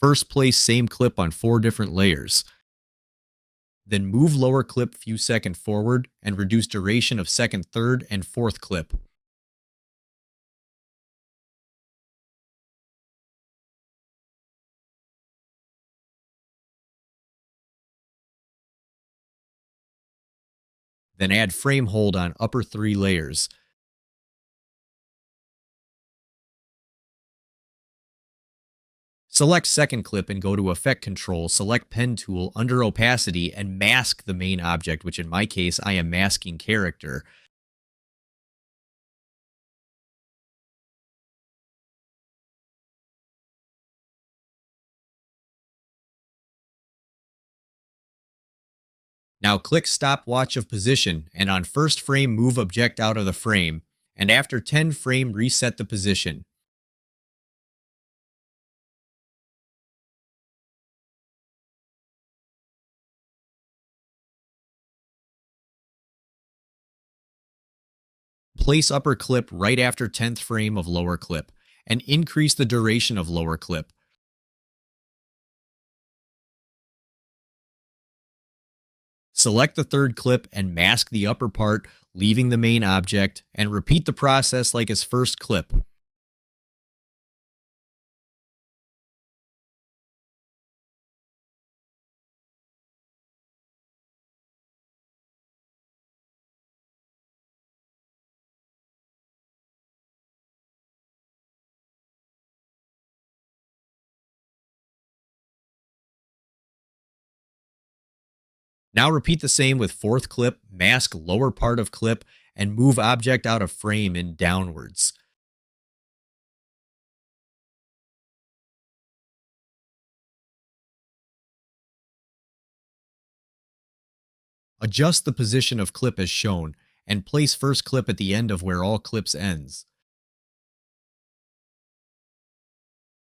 First place same clip on 4 different layers. Then move lower clip few second forward and reduce duration of second, third, and fourth clip. Then add frame hold on upper 3 layers. Select second clip and go to Effect Control, select Pen Tool under Opacity and mask the main object, which in my case I am masking character. Now click Stopwatch of Position and on first frame move object out of the frame, and after 10 frame reset the position. Place upper clip right after 10th frame of lower clip, and increase the duration of lower clip. Select the third clip and mask the upper part, leaving the main object, and repeat the process like as first clip. Now repeat the same with fourth clip, mask lower part of clip, and move object out of frame and downwards. Adjust the position of clip as shown, and place first clip at the end of where all clips ends.